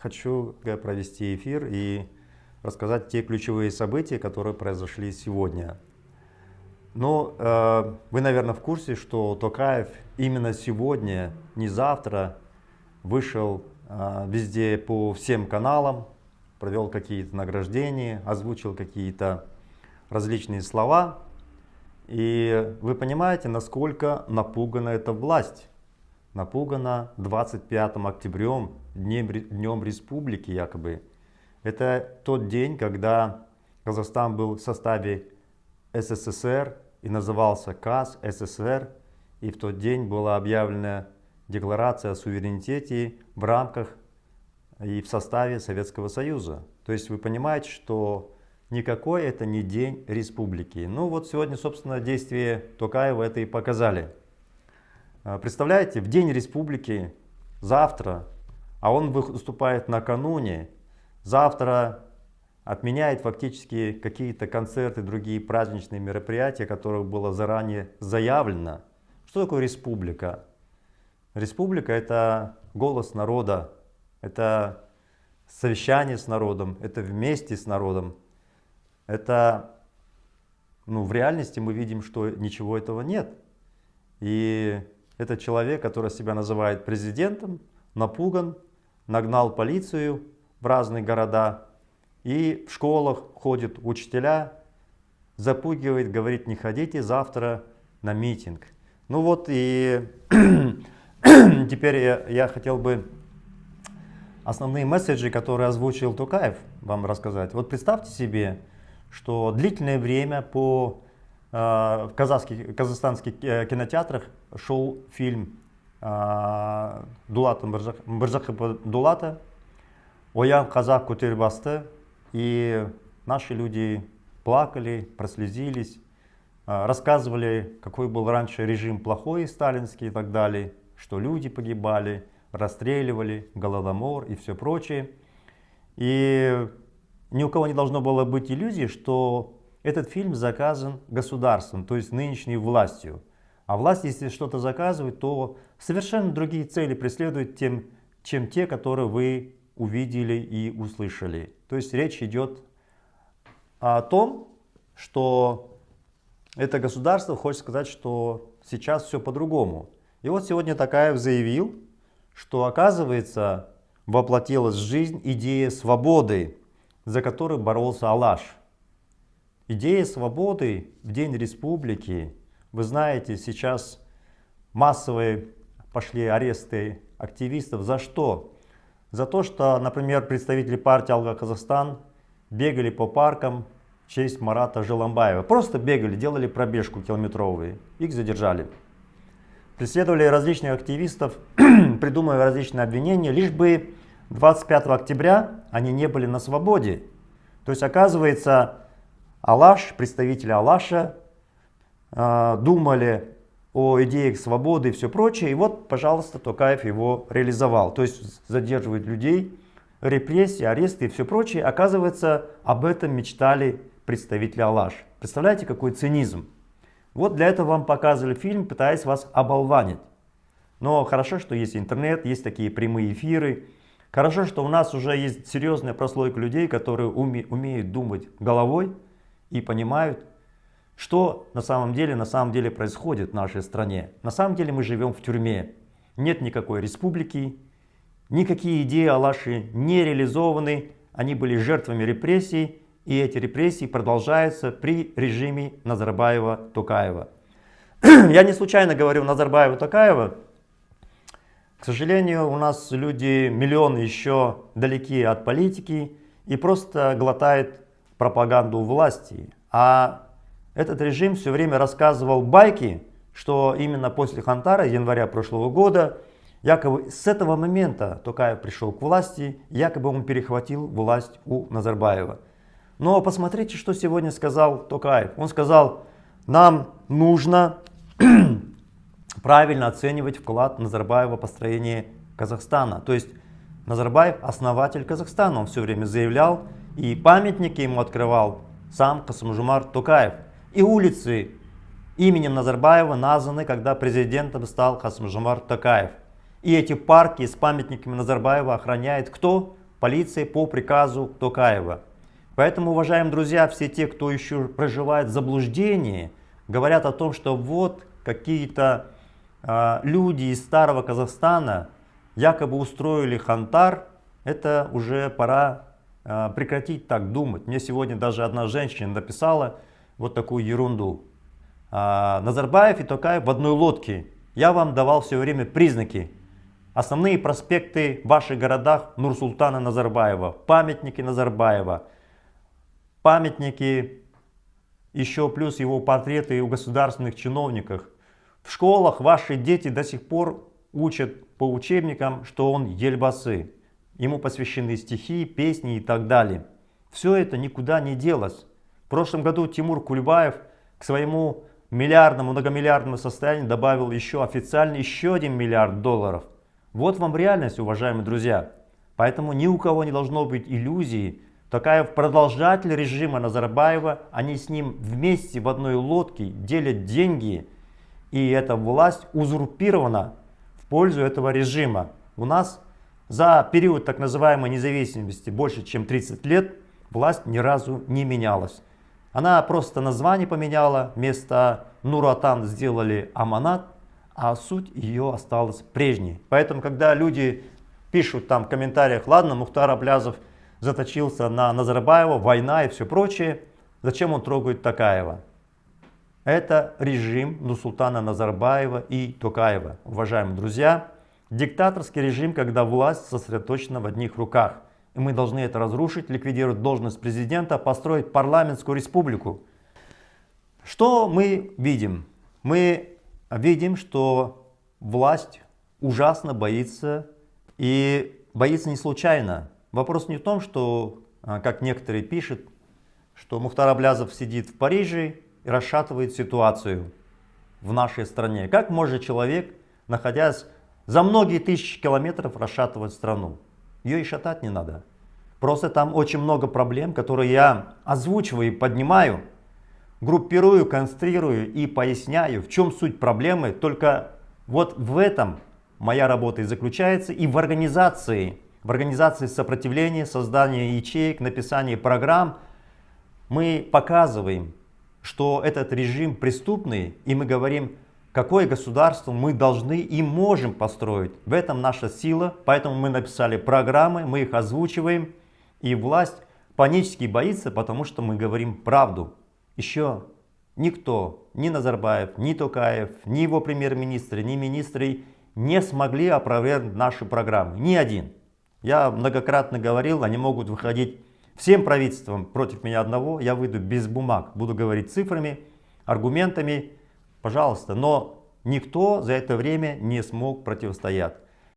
хочу провести эфир и рассказать те ключевые события, которые произошли сегодня. Ну, вы, наверное, в курсе, что Токаев именно сегодня, не завтра, вышел везде по всем каналам, провел какие-то награждения, озвучил какие-то различные слова. И вы понимаете, насколько напугана эта власть. Напугана 25 октябрем, днем республики якобы. Это тот день, когда Казахстан был в составе СССР и назывался КАС СССР. И в тот день была объявлена декларация о суверенитете в рамках и в составе Советского Союза. То есть вы понимаете, что никакой это не день республики. Ну вот сегодня, собственно, действия Токаева это и показали. Представляете, в день республики, завтра, а он выступает накануне, завтра отменяет фактически какие-то концерты, другие праздничные мероприятия, которых было заранее заявлено. Что такое республика? Республика — это голос народа, это совещание с народом, это вместе с народом. Это, в реальности мы видим, что ничего этого нет. И этот человек, который себя называет президентом, напуган, нагнал полицию в разные города. И в школах ходят учителя, запугивает, говорит: не ходите завтра на митинг. Ну вот и теперь я хотел бы основные месседжи, которые озвучил Токаев, вам рассказать. Вот представьте себе, что длительное время в казахстанских кинотеатрах шел фильм Дулата Мырзахипа Дулата «Оян казах көтер басты». И наши люди плакали, прослезились, рассказывали, какой был раньше режим плохой, сталинский и так далее, что люди погибали, расстреливали, голодомор и все прочее. И ни у кого не должно было быть иллюзии, что этот фильм заказан государством, то есть нынешней властью. А власть, если что-то заказывает, то совершенно другие цели преследует, чем те, которые вы увидели и услышали. То есть речь идет о том, что это государство хочет сказать, что сейчас все по-другому. И вот сегодня Токаев заявил, что, оказывается, воплотилась в жизнь идея свободы, за которую боролся Алаш. Идея свободы в День Республики. Вы знаете, сейчас массовые пошли аресты активистов. За что? За то, что, например, представители партии «Алга Казахстан» бегали по паркам в честь Марата Желомбаева. Просто бегали, делали пробежку километровую. Их задержали. Преследовали различных активистов, придумывая различные обвинения, лишь бы 25 октября они не были на свободе. То есть, оказывается, Алаш, представители Алаша думали о идеях свободы и все прочее. И вот, пожалуйста, Токаев его реализовал. То есть задерживают людей, репрессии, аресты и все прочее. Оказывается, об этом мечтали представители Алаш. Представляете, какой цинизм? Вот для этого вам показывали фильм, пытаясь вас оболванить. Но хорошо, что есть интернет, есть такие прямые эфиры. Хорошо, что у нас уже есть серьезная прослойка людей, которые умеют думать головой и понимают, что на самом деле происходит в нашей стране. На самом деле мы живем в тюрьме. Нет никакой республики, никакие идеи Алаши не реализованы. Они были жертвами репрессий, и эти репрессии продолжаются при режиме Назарбаева-Токаева. Я не случайно говорю Назарбаева-Токаева. К сожалению, у нас люди, миллионы еще далеки от политики и просто глотают пропаганду власти. А этот режим все время рассказывал байки, что именно после Хантара, января прошлого года, якобы с этого момента Токаев пришел к власти, якобы он перехватил власть у Назарбаева. Но посмотрите, что сегодня сказал Токаев. Он сказал: нам нужно правильно оценивать вклад Назарбаева в построение Казахстана. То есть Назарбаев основатель Казахстана, он все время заявлял, и памятники ему открывал сам Касым-Жомарт Токаев. И улицы именем Назарбаева названы, когда президентом стал Касым-Жомарт Токаев. И эти парки с памятниками Назарбаева охраняет кто? полицией по приказу Токаева. Поэтому, уважаемые друзья, все те, кто еще проживает в заблуждении, говорят о том, что вот какие-то люди из старого Казахстана якобы устроили хантар, это уже пора прекратить так думать. Мне сегодня даже одна женщина написала вот такую ерунду. Назарбаев и Токаев в одной лодке. Я вам давал все время признаки. Основные проспекты в ваших городах Нурсултана Назарбаева, памятники Назарбаева, памятники, еще плюс его портреты у государственных чиновников. В школах ваши дети до сих пор учат по учебникам, что он Ельбасы. Ему посвящены стихи, песни и так далее. Все это никуда не делось. В прошлом году Тимур Кульбаев к своему многомиллиардному состоянию добавил официально еще 1 миллиард долларов. Вот вам реальность, уважаемые друзья. Поэтому ни у кого не должно быть иллюзий. Токаев продолжатель режима Назарбаева, они с ним вместе в одной лодке делят деньги. И эта власть узурпирована в пользу этого режима. У нас за период так называемой независимости больше чем 30 лет власть ни разу не менялась. Она просто название поменяла, вместо Нур-Отан сделали Аманат, а суть ее осталась прежней. Поэтому, когда люди пишут там в комментариях, ладно, Мухтар Аблязов заточился на Назарбаева, война и все прочее, зачем он трогает Токаева? Это режим Нурсултана Назарбаева и Токаева. Уважаемые друзья, диктаторский режим, когда власть сосредоточена в одних руках. И мы должны это разрушить, ликвидировать должность президента, построить парламентскую республику. Что мы видим? Мы видим, что власть ужасно боится, и боится не случайно. Вопрос не в том, что, как некоторые пишут, что Мухтар Аблязов сидит в Париже и расшатывает ситуацию в нашей стране. Как может человек, находясь за многие тысячи километров, расшатывать страну? Ее и шатать не надо. Просто там очень много проблем, которые я озвучиваю и поднимаю, группирую, конструирую и поясняю, в чем суть проблемы. Только вот в этом моя работа и заключается, и в организации сопротивления, создания ячеек, написания программ мы показываем, что этот режим преступный, и мы говорим, какое государство мы должны и можем построить. В этом наша сила, поэтому мы написали программы, мы их озвучиваем, и власть панически боится, потому что мы говорим правду. Еще никто, ни Назарбаев, ни Токаев, ни его премьер-министры, ни министры не смогли опровергнуть наши программы. Ни один. Я многократно говорил, они могут выходить всем правительством против меня одного, я выйду без бумаг, буду говорить цифрами, аргументами, пожалуйста. Но никто за это время не смог противостоять.